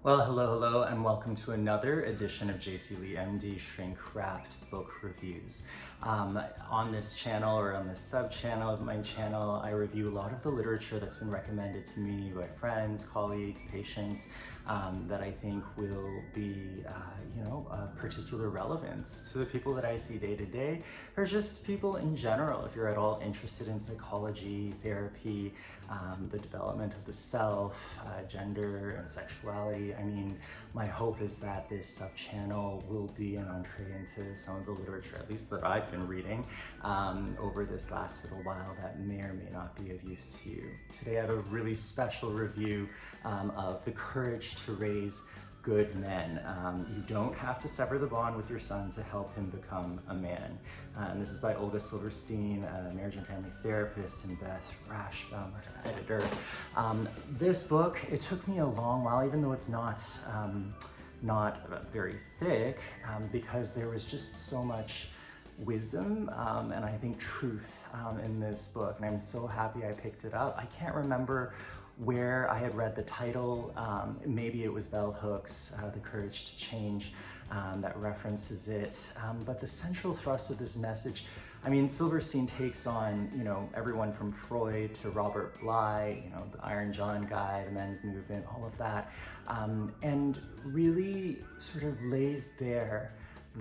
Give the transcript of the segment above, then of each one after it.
Well, hello, and welcome to another edition of JC Lee MD Shrink Wrapped Book Reviews. On this channel, or on this sub-channel of my channel, I review a lot of the literature that's been recommended to me by friends, colleagues, patients, that I think will be, of particular relevance to the people that I see day to day, or just people in general. If you're at all interested in psychology, therapy, the development of the self, gender and sexuality, I mean, my hope is that this sub-channel will be an entree into some of the literature, at least that I've been reading over this last little while, that may or may not be of use to you. Today I have a really special review of The Courage to Raise Good Men. You don't have to sever the bond with your son to help him become a man. And this is by Olga Silverstein, a marriage and family therapist, and Beth, Rashbaun, her editor. This book, it took me a long while, even though it's not very thick, because there was just so much wisdom and I think truth in this book, and I'm so happy I picked it up. I can't remember where I had read the title. Maybe it was Bell Hooks, The Courage to Change, that references it. But the central thrust of this message, I mean, Silverstein takes on, everyone from Frued to Robert Bly, the Iron John guy, the men's movement, all of that, and really sort of lays bare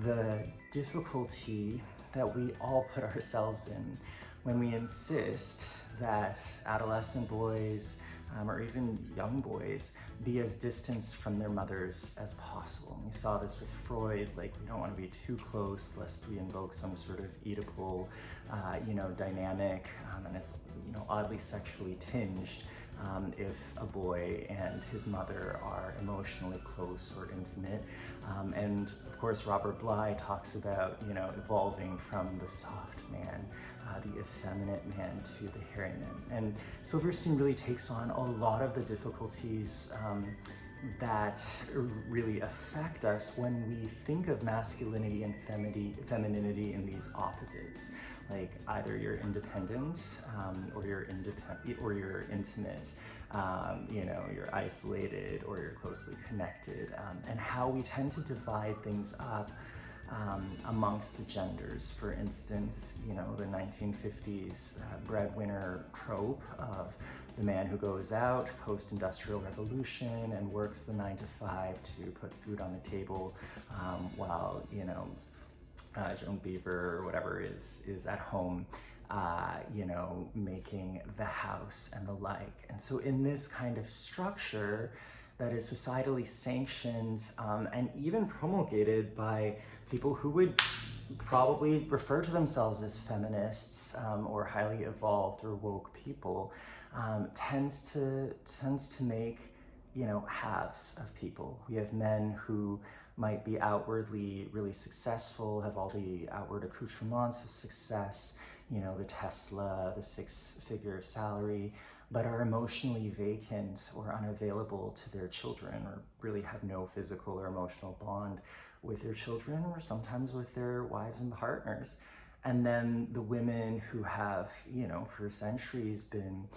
the difficulty that we all put ourselves in when we insist that adolescent boys, or even young boys, be as distanced from their mothers as possible. And we saw this with Freud, like, we don't want to be too close lest we invoke some sort of Oedipal, dynamic, and it's, oddly sexually tinged if a boy and his mother are emotionally close or intimate. And of course, Robert Bly talks about, evolving from the soft man, the effeminate man, to the hairy man. And Silverstein really takes on a lot of the difficulties that really affect us when we think of masculinity and femininity in these opposites. Like, either you're independent or you're intimate, you're isolated or you're closely connected, and how we tend to divide things up amongst the genders. For instance, the 1950s breadwinner trope of the man who goes out post-industrial revolution and works the 9 to 5 to put food on the table, while Joan Beaver or whatever is at home, making the house and the like. And so in this kind of structure that is societally sanctioned and even promulgated by people who would probably refer to themselves as feminists or highly evolved or woke people, tends to make halves of people. We have men who might be outwardly really successful, have all the outward accoutrements of success, the Tesla, the 6-figure salary, but are emotionally vacant or unavailable to their children, or really have no physical or emotional bond with their children, or sometimes with their wives and partners. And then the women who have, for centuries been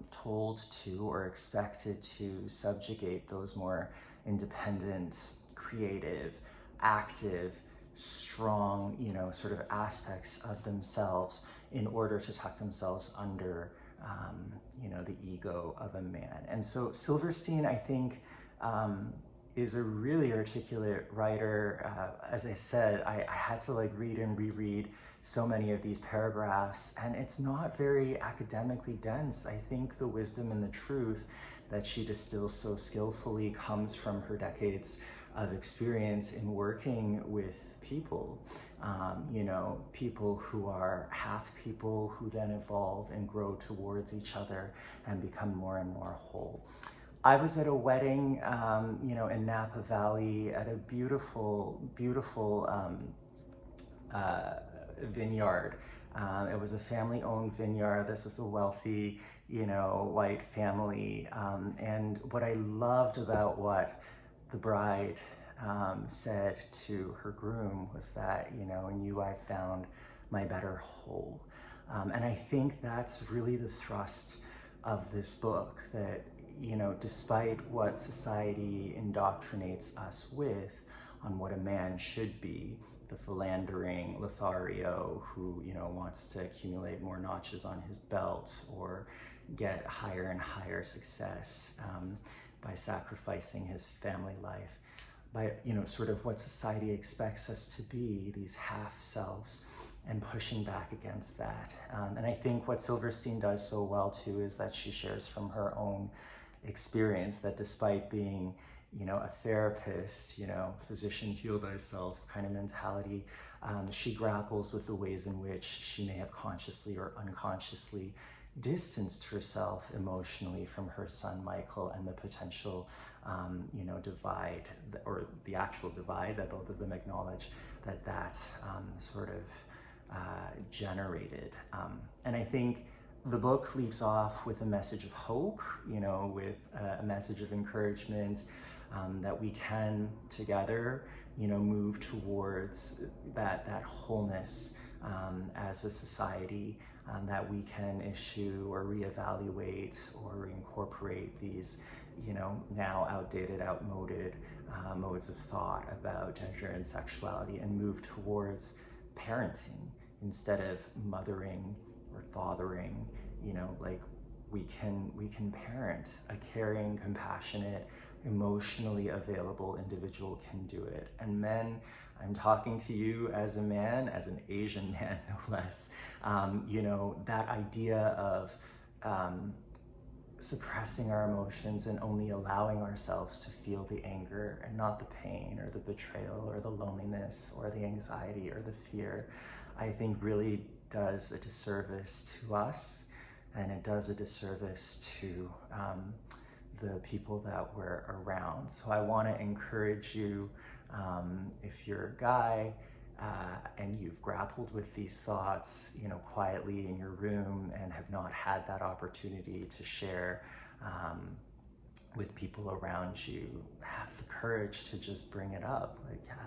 told to or expected to subjugate those more independent, creative, active, strong, sort of aspects of themselves in order to tuck themselves under, the ego of a man. And so Silverstein, I think, is a really articulate writer. As I said, I had to read and reread so many of these paragraphs, and it's not very academically dense. I think the wisdom and the truth that she distills so skillfully comes from her decades of experience in working with people, people who are half people who then evolve and grow towards each other and become more and more whole. I was at a wedding, in Napa Valley at a beautiful, beautiful vineyard. It was a family-owned vineyard. This was a wealthy, white family. And what I loved about what the bride said to her groom was that, in you I found my better whole. And I think that's really the thrust of this book, that despite what society indoctrinates us with on what a man should be, the philandering Lothario who, wants to accumulate more notches on his belt or get higher and higher success by sacrificing his family life, by, sort of what society expects us to be, these half selves, and pushing back against that. And I think what Silverstein does so well too is that she shares from her own experience that despite being, a therapist, physician heal thyself kind of mentality, she grapples with the ways in which she may have consciously or unconsciously distanced herself emotionally from her son Michael, and the potential divide, or the actual divide that both of them acknowledge that sort of generated. And I think the book leaves off with a message of hope, with a message of encouragement, that we can together, move towards that wholeness as a society, that we can issue or reevaluate or reincorporate these, now outdated, outmoded modes of thought about gender and sexuality, and move towards parenting instead of mothering or fathering. We can parent. A caring, compassionate, emotionally available individual can do it. And men, I'm talking to you as a man, as an Asian man, no less. That idea of suppressing our emotions and only allowing ourselves to feel the anger and not the pain or the betrayal or the loneliness or the anxiety or the fear, I think really does a disservice to us, and it does a disservice to the people that we're around. So I want to encourage you, if you're a guy and you've grappled with these thoughts, quietly in your room and have not had that opportunity to share with people around you, have the courage to just bring it up.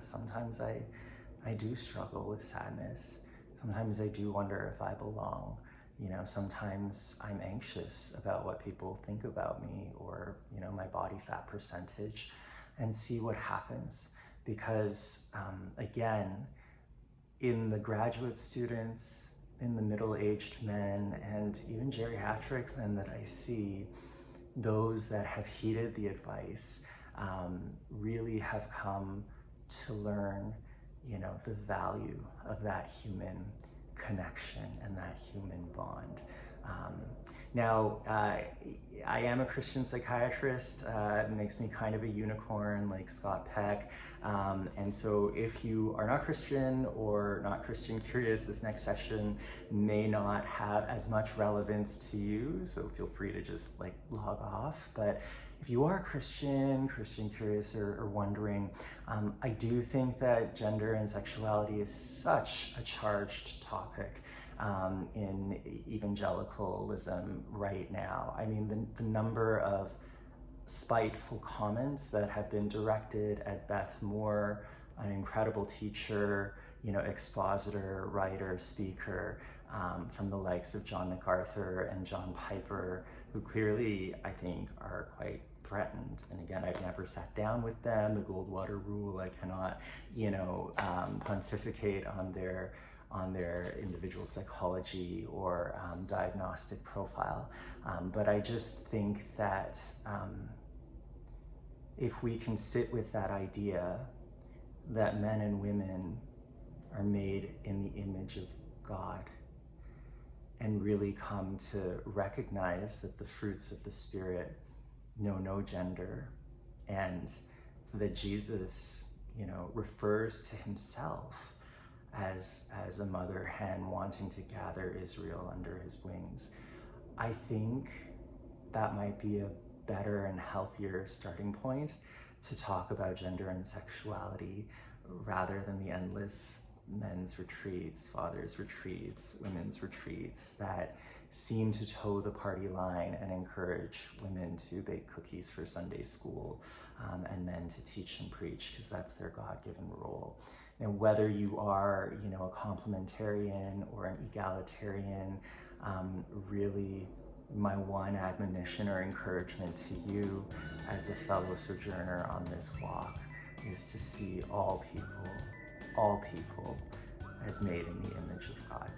Sometimes I do struggle with sadness. Sometimes I do wonder if I belong. Sometimes I'm anxious about what people think about me, or, my body fat percentage, and see what happens. Because again, in the graduate students, in the middle-aged men, and even geriatric men that I see, those that have heeded the advice really have come to learn, the value of that human connection and that human bond. Now, I am a Christian psychiatrist. It makes me kind of a unicorn like Scott Peck. And so if you are not Christian or not Christian curious, this next session may not have as much relevance to you. So feel free to just log off. But if you are Christian curious, or wondering, I do think that gender and sexuality is such a charged topic in evangelicalism right now. I mean, the number of spiteful comments that have been directed at Beth Moore, an incredible teacher, expositor, writer, speaker, from the likes of John MacArthur and John Piper, who clearly, I think, are quite threatened. And again, I've never sat down with them. The Goldwater Rule, I cannot, pontificate on their individual psychology or diagnostic profile. But I just think that if we can sit with that idea that men and women are made in the image of God, and really come to recognize that the fruits of the Spirit know no gender, and that Jesus, refers to himself as a mother hen wanting to gather Israel under his wings. I think that might be a better and healthier starting point to talk about gender and sexuality, rather than the endless men's retreats, fathers' retreats, women's retreats that seem to toe the party line and encourage women to bake cookies for Sunday school, and men to teach and preach, because that's their God-given role. Now, whether you are, a complementarian or an egalitarian, really my one admonition or encouragement to you as a fellow sojourner on this walk is to see all people as made in the image of God.